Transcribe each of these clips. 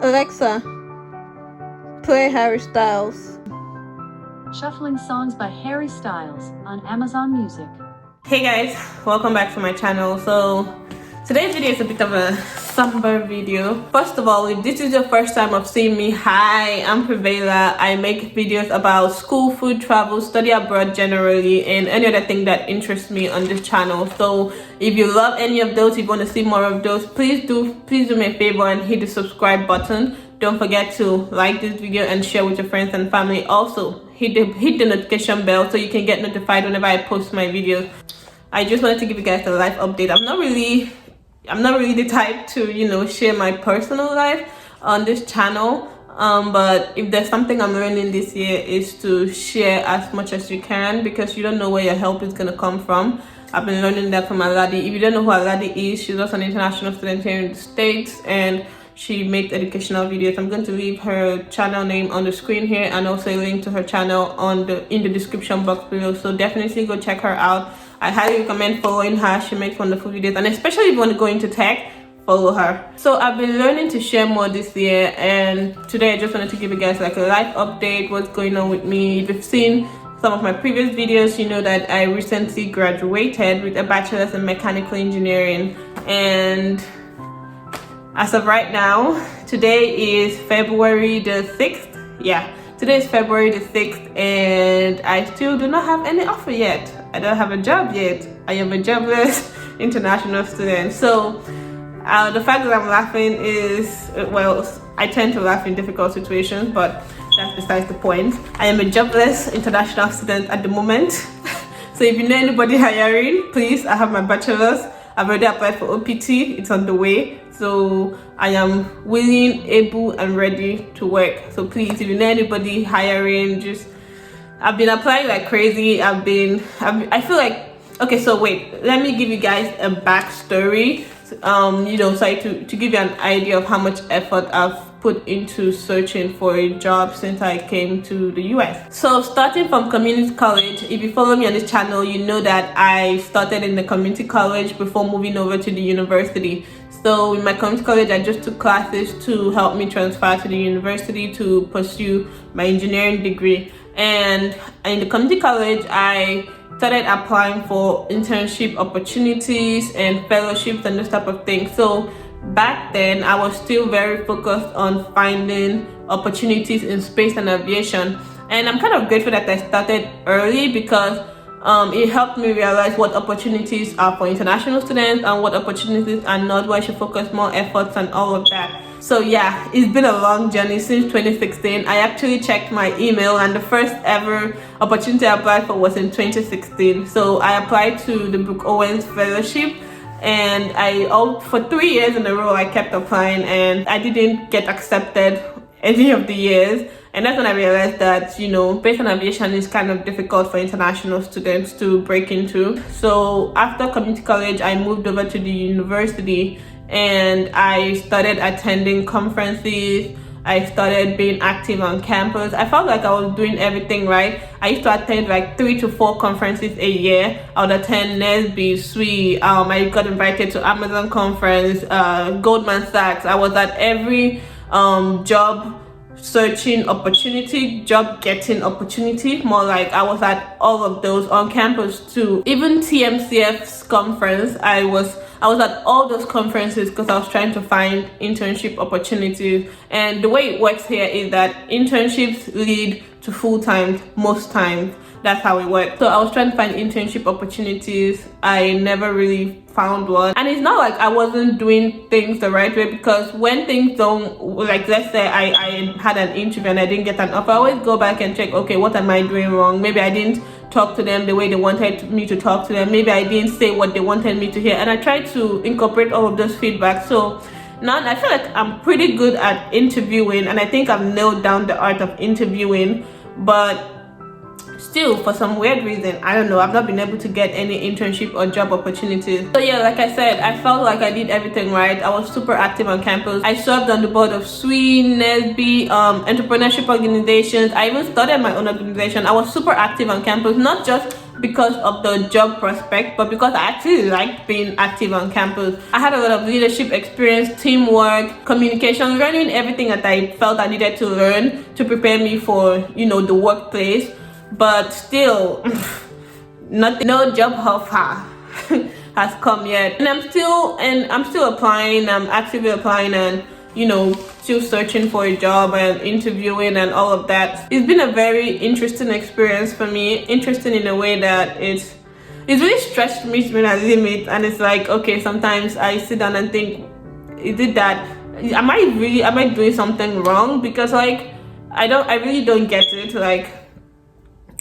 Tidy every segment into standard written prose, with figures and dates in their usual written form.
Alexa, play Harry Styles. Shuffling songs by Harry Styles on Amazon Music. Hey guys, welcome back to my channel. So today's video is a bit of a somber video. First of all, if this is your first time of seeing me, hi, I'm Prevela. I make videos about school, food, travel, study abroad generally, and any other thing that interests me on this channel. So if you love any of those, if you want to see more of those, please do me a favor and hit the subscribe button. Don't forget to like this video and share with your friends and family. Also hit the notification bell so you can get notified whenever I post my videos. I just wanted to give you guys a life update. I'm not really the type to share my personal life on this channel, but if there's something I'm learning this year is to share as much as you can, because you don't know where your help is gonna come from. I've been learning that from Aladi. If you don't know who Aladi is, she's also an international student here in the States, and she makes educational videos. I'm going to leave her channel name on the screen here, and also a link to her channel in the description box below, so definitely go check her out. I highly recommend following her. She makes wonderful videos, and especially if you want to go into tech, follow her. So I've been learning to share more this year, and today I just wanted to give you guys like a life update, what's going on with me. If you've seen some of my previous videos, you know that I recently graduated with a bachelor's in mechanical engineering, and as of right now, today is February the 6th. Yeah, today is February the 6th, and I still do not have any offer yet. I don't have a job yet. I am a jobless international student. So the fact that I'm laughing is, well, I tend to laugh in difficult situations, but that's besides the point. I am a jobless international student at the moment. So if you know anybody hiring, please, I have my bachelor's. I've already applied for OPT. It's on the way. So I am willing, able, and ready to work. So please, if you know anybody hiring, I've been applying like crazy. I feel like, okay, so wait, let me give you guys a backstory. To give you an idea of how much effort I've put into searching for a job since I came to the US. So starting from community college, if you follow me on this channel, you know that I started in the community college before moving over to the university. So in my community college, I just took classes to help me transfer to the university to pursue my engineering degree. And in the community college, I started applying for internship opportunities and fellowships and this type of thing. So back then, I was still very focused on finding opportunities in space and aviation. And I'm kind of grateful that I started early, because it helped me realize what opportunities are for international students and what opportunities are not, where I should focus more efforts and all of that. So yeah, it's been a long journey since 2016. I actually checked my email, and the first ever opportunity I applied for was in 2016. So I applied to the Brooke Owens Fellowship, and for 3 years in a row I kept applying, and I didn't get accepted any of the years. And that's when I realized that, space and aviation is kind of difficult for international students to break into. So after community college, I moved over to the university, and I started attending conferences. I started being active on campus. I felt like I was doing everything right. I used to attend like 3 to 4 conferences a year. I would attend NSB, SWE. I got invited to Amazon conference, Goldman Sachs. I was at every job searching opportunity, job getting opportunity, more like I was at all of those on campus too. Even TMCF's conference, I was at all those conferences because I was trying to find internship opportunities. And the way it works here is that internships lead to full-time most times. That's how it works. So I was trying to find internship opportunities. I never really found one. And it's not like I wasn't doing things the right way, because when things don't, like let's say I had an interview and I didn't get an offer, I always go back and check, okay, what am I doing wrong? Maybe I didn't talk to them the way they wanted me to talk to them. Maybe I didn't say what they wanted me to hear. And I tried to incorporate all of those feedback. So now I feel like I'm pretty good at interviewing, and I think I've nailed down the art of interviewing. But still, for some weird reason, I don't know, I've not been able to get any internship or job opportunities. So yeah, like I said, I felt like I did everything right. I was super active on campus. I served on the board of SWE, NSB, entrepreneurship organizations. I even started my own organization. I was super active on campus, not just because of the job prospect, but because I actually liked being active on campus. I had a lot of leadership experience, teamwork, communication, learning everything that I felt I needed to learn to prepare me for, you know, the workplace. But still, no job offer has come yet, and I'm still applying. I'm actively applying, and you know, still searching for a job and interviewing and all of that. It's been a very interesting experience for me. Interesting in a way that it's really stretched me to my limit, and it's like, okay, sometimes I sit down and think, is it that, am I doing something wrong? Because like I really don't get it. Like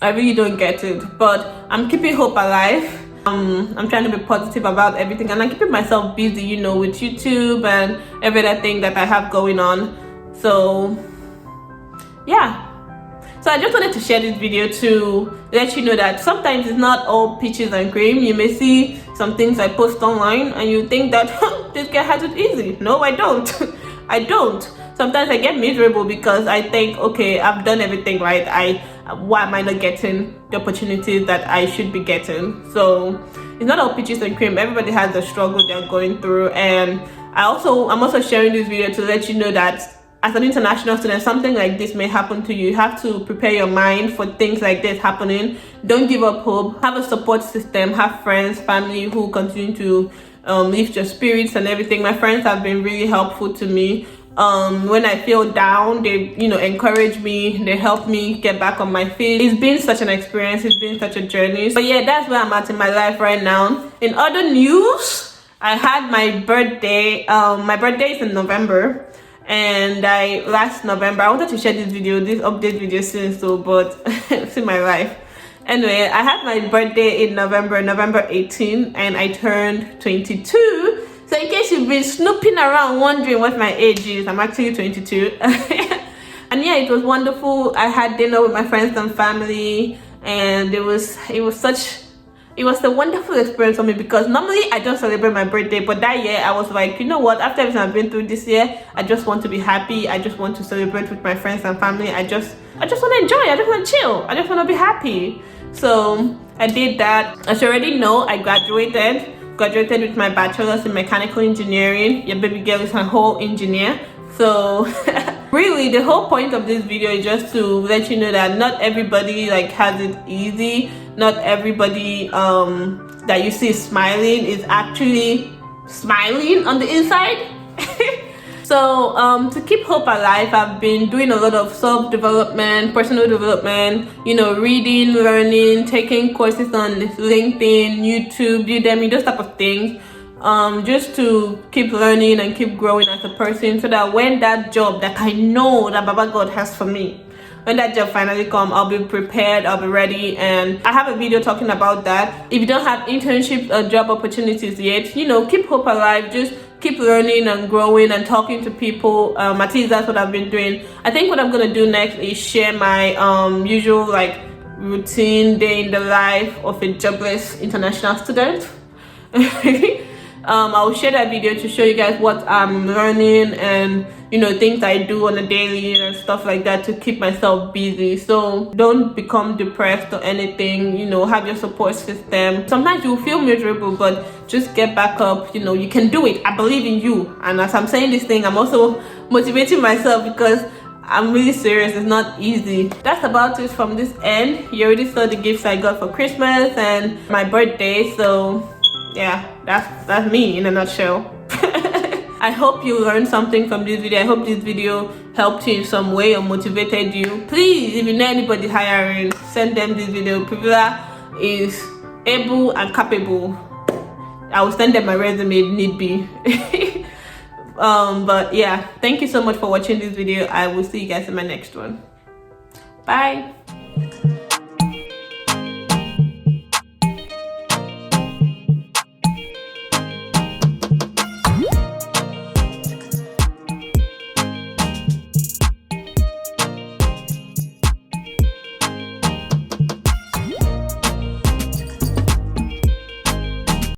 I really don't get it, but I'm keeping hope alive. I'm trying to be positive about everything, and I'm keeping myself busy, you know, with YouTube and every other thing that I have going on. So yeah, so I just wanted to share this video to let you know that sometimes it's not all peaches and cream. You may see some things I post online and you think that this girl has it easy. No, I don't. I don't. Sometimes I get miserable because I think, okay, I've done everything right. Why am I not getting the opportunities that I should be getting? So it's not all peaches and cream. Everybody has the struggle they're going through, and I'm also sharing this video to let you know that as an international student, something like this may happen to you. You have to prepare your mind for things like this happening. Don't give up hope. Have a support system. Have friends, family who continue to lift your spirits and everything. My friends have been really helpful to me. When I feel down, they, you know, encourage me, they help me get back on my feet. It's been such an experience, it's been such a journey. But yeah, that's where I'm at in my life right now. In other news, I had my birthday. My birthday is in November, and last November I wanted to share this update video soon, so but it's in my life. Anyway, I had my birthday in November 18, and I turned 22. So in case you've been snooping around wondering what my age is, I'm actually 22. And yeah, it was wonderful. I had dinner with my friends and family, and it was a wonderful experience for me, because normally I don't celebrate my birthday, but that year I was like, you know what, after everything I've been through this year, I just want to be happy. I just want to celebrate with my friends and family. I just want to enjoy. I just want to chill. I just want to be happy. So I did that. As you already know, I graduated with my bachelor's in mechanical engineering. Your baby girl is a whole engineer. So really the whole point of this video is just to let you know that not everybody like has it easy. Not everybody that you see smiling is actually smiling on the inside. So to keep hope alive, I've been doing a lot of self-development, personal development, you know, reading, learning, taking courses on LinkedIn, YouTube, Udemy, those type of things, just to keep learning and keep growing as a person, so that when that job that I know that Baba God has for me, when that job finally comes, I'll be prepared, I'll be ready. And I have a video talking about that. If you don't have internships or job opportunities yet, you know, keep hope alive. Just keep learning and growing and talking to people. At least that's what I've been doing. I think what I'm gonna do next is share my usual like routine day in the life of a jobless international student. I'll share that video to show you guys what I'm learning and, you know, things I do on a daily and stuff like that to keep myself busy. So don't become depressed or anything, you know, have your support system. Sometimes you'll feel miserable, but just get back up. You know, you can do it. I believe in you. And as I'm saying this thing, I'm also motivating myself, because I'm really serious. It's not easy. That's about it from this end. You already saw the gifts I got for Christmas and my birthday. So yeah, that's me in a nutshell. I hope you learned something from this video. I hope this video helped you in some way or motivated you. Please, if you know anybody hiring, send them this video. Privila is able and capable. I will send them my resume if need be. But yeah, thank you so much for watching this video. I will see you guys in my next one. Bye.